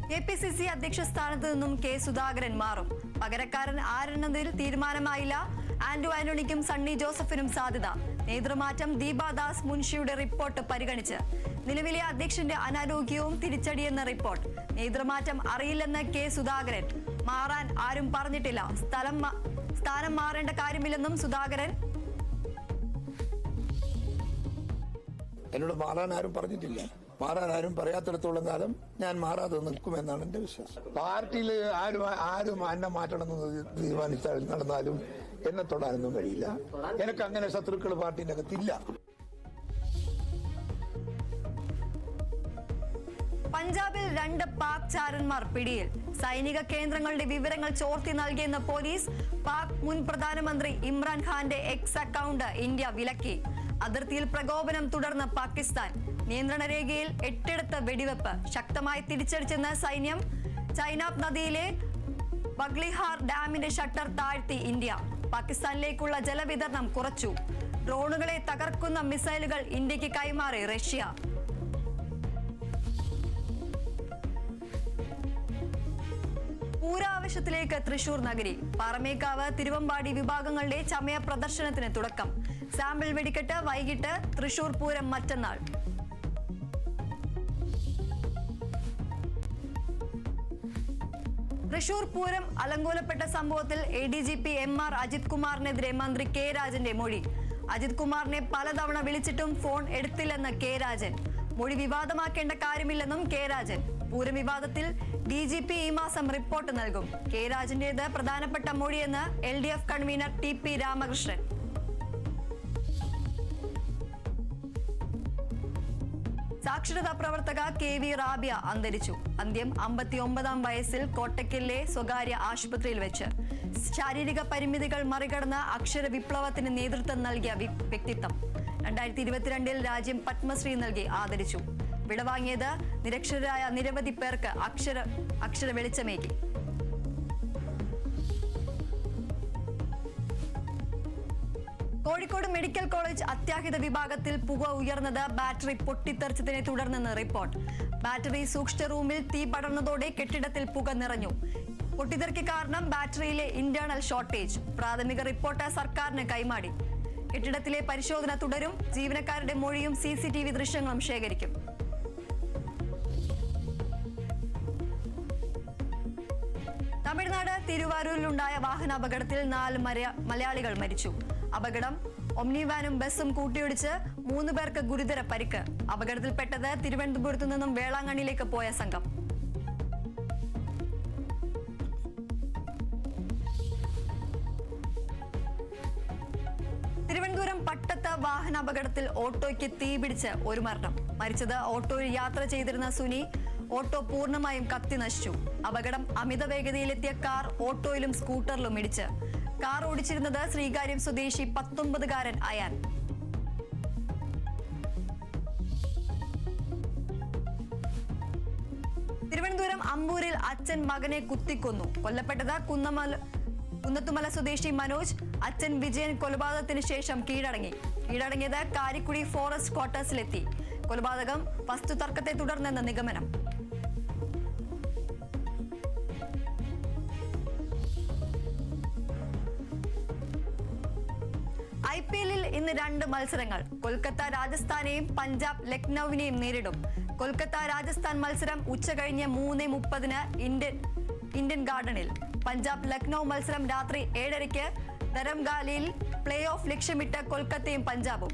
KPCC അധ്യക്ഷ സ്ഥാനത്ത് നിന്നും കെ സുധാകരൻ മാറും. പകരക്കാരൻ ആരെന്നതിൽ തീരുമാനമായില്ല. ആന്റണിക്കും സണ്ണി ജോസഫിനും സാധ്യത. നേതൃമാറ്റം ദീപാദാസ് മുൻഷിയുടെ റിപ്പോർട്ട് പരിഗണിച്ച്. നിലവിലെ അധ്യക്ഷന്റെ അനാരോഗ്യവും തിരിച്ചടിയെന്ന റിപ്പോർട്ട്. നേതൃമാറ്റം അറിയില്ലെന്ന് കെ സുധാകരൻ. മാറാൻ ആരും പറഞ്ഞിട്ടില്ല. സ്ഥാനം മാറേണ്ട കാര്യമില്ലെന്നും സുധാകരൻ. എന്നോട് മാറാൻ ആരും പറഞ്ഞിട്ടില്ല. മാറാൻ ആരും പറയാത്തിടത്തോളം കാലം ഞാൻ മാറാതെ നിൽക്കുമെന്നാണ് എന്റെ വിശ്വാസം. പാർട്ടിയിൽ ആരും എന്നെ മാറ്റണമെന്ന് തീരുമാനിച്ചാൽ നടന്നാലും എന്നെ തൊടാനൊന്നും കഴിയില്ല. എനിക്ക് അങ്ങനെ ശത്രുക്കൾ പാർട്ടിന്റെ അകത്തില്ല. പഞ്ചാബിൽ 2 പാക് ചാരന്മാർ പിടിയിൽ. സൈനിക കേന്ദ്രങ്ങളുടെ വിവരങ്ങൾ ചോർത്തി നൽകിയെന്ന പോലീസ്. പാക് മുൻ പ്രധാനമന്ത്രി ഇമ്രാൻഖാന്റെ എക്സ് അക്കൗണ്ട് ഇന്ത്യ വിലക്കി. അതിർത്തിയിൽ പ്രകോപനം തുടർന്ന് പാകിസ്ഥാൻ. നിയന്ത്രണ രേഖയിൽ 8 വെടിവെപ്പ്. ശക്തമായി തിരിച്ചടിച്ചെന്ന് സൈന്യം. ചൈനാബ് നദിയിലെ ബഗ്ലിഹാർ ഡാമിന്റെ ഷട്ടർ താഴ്ത്തി ഇന്ത്യ. പാകിസ്ഥാനിലേക്കുള്ള ജലവിതരണം കുറച്ചു. ഡ്രോണുകളെ തകർക്കുന്ന മിസൈലുകൾ ഇന്ത്യക്ക് കൈമാറി റഷ്യ. പൂരാവേശത്തിലേക്ക് തൃശൂർ നഗരി. പാറമേക്കാവ് തിരുവമ്പാടി വിഭാഗങ്ങളുടെ ചമയ പ്രദർശനത്തിന് തുടക്കം. സാമ്പിൾ വെടിക്കെട്ട് വൈകിട്ട്. തൃശൂർ പൂരം മറ്റന്നാൾ. തൃശൂർ പൂരം അലങ്കോലപ്പെട്ട സംഭവത്തിൽ ADGP MR അജിത് കുമാറിനെതിരെ മന്ത്രി കെ രാജന്റെ മൊഴി. അജിത് കുമാറിനെ പലതവണ വിളിച്ചിട്ടും ഫോൺ എടുത്തില്ലെന്ന് കെ രാജൻ. മൊഴി വിവാദമാക്കേണ്ട കാര്യമില്ലെന്നും കെ രാജൻ. പൂരം വിവാദത്തിൽ DGP ഈ മാസം റിപ്പോർട്ട് നൽകും. കെ രാജന്റേത് പ്രധാനപ്പെട്ട മൊഴിയെന്ന് LDF കൺവീനർ TP രാമകൃഷ്ണൻ. സാക്ഷരതാ പ്രവർത്തക KV റാബിയ അന്തരിച്ചു. അന്ത്യം 59-ാം വയസ്സിൽ കോട്ടയ്ക്കലിലെ സ്വകാര്യ ആശുപത്രിയിൽ വെച്ച്. ശാരീരിക പരിമിതികൾ മറികടന്ന അക്ഷര വിപ്ലവത്തിന് നേതൃത്വം നൽകിയ വ്യക്തിത്വം. 2022-ൽ രാജ്യം പത്മശ്രീ നൽകി ആദരിച്ചു. വിടവാങ്ങിയത് നിരക്ഷരരായ നിരവധി പേർക്ക് അക്ഷര വെളിച്ചമേകി. കോഴിക്കോട് മെഡിക്കൽ കോളേജ് അത്യാഹിത വിഭാഗത്തിൽ പുക ഉയർന്നത് ബാറ്ററി പൊട്ടിത്തെറിച്ചതിനെ തുടർന്നെന്ന് റിപ്പോർട്ട്. ബാറ്ററി സൂക്ഷിച്ച റൂമിൽ തീ പടർന്നതോടെ കെട്ടിടത്തിൽ പുക നിറഞ്ഞു. പൊട്ടിത്തെറിക്ക് കാരണം ബാറ്ററിയിലെ ഇന്റേണൽ ഷോർട്ടേജ്. പ്രാഥമിക റിപ്പോർട്ട് സർക്കാരിന് കൈമാറി. കെട്ടിടത്തിലെ പരിശോധന തുടരും. ജീവനക്കാരുടെ മൊഴിയും CCTV ദൃശ്യങ്ങളും ശേഖരിക്കും. തമിഴ്നാട് തിരുവാരൂരിലുണ്ടായ വാഹനാപകടത്തിൽ 4 മലയാളികൾ മരിച്ചു. അപകടം ഒമ്നി വാനും ബസും കൂട്ടിയിടിച്ച് 3 പേർക്ക് ഗുരുതര പരിക്ക്. അപകടത്തിൽപ്പെട്ടത് തിരുവനന്തപുരത്തു നിന്നും വേളാങ്കണ്ണിയിലേക്ക് പോയ സംഘം. തിരുവനന്തപുരം പട്ടത്ത് വാഹനാപകടത്തിൽ ഓട്ടോയ്ക്ക് തീപിടിച്ച് 1 മരണം. മരിച്ചത് ഓട്ടോയിൽ യാത്ര ചെയ്തിരുന്ന സുനി. ഓട്ടോ പൂർണ്ണമായും കത്തി നശിച്ചു. അപകടം അമിത വേഗതയിലെത്തിയ കാർ ഓട്ടോയിലും സ്കൂട്ടറിലും ഇടിച്ച്. കാർ ഓടിച്ചിരുന്നത് ശ്രീകാര്യം സ്വദേശി 19-കാരൻ അയാൻ. തിരുവനന്തപുരം അമ്പൂരിൽ അച്ഛൻ മകനെ കുത്തിക്കൊന്നു. കൊല്ലപ്പെട്ടത് കുന്നത്തുമല സ്വദേശി മനോജ്. അച്ഛൻ വിജയൻ കൊലപാതകത്തിന് ശേഷം കീഴടങ്ങിയത് കാരിക്കുടി ഫോറസ്റ്റ് ക്വാർട്ടേഴ്സിലെത്തി. കൊലപാതകം വസ്തുതർക്കത്തെ തുടർന്നെന്ന നിഗമനം. IPL-ൽ ഇന്ന് 2 മത്സരങ്ങൾ. കൊൽക്കത്ത രാജസ്ഥാനെയും പഞ്ചാബ് ലക്നൌവിനെയും നേരിടും. കൊൽക്കത്ത രാജസ്ഥാൻ മത്സരം ഉച്ചകഴിഞ്ഞ് 3:30-ന് ഇന്ത്യൻ ഗാർഡനിൽ. പഞ്ചാബ് ലക്നൌ മത്സരം രാത്രി 7:30-ക്ക് ധരംഗാലയിൽ. പ്ലേ ഓഫ് ലക്ഷ്യമിട്ട് കൊൽക്കത്തയും പഞ്ചാബും.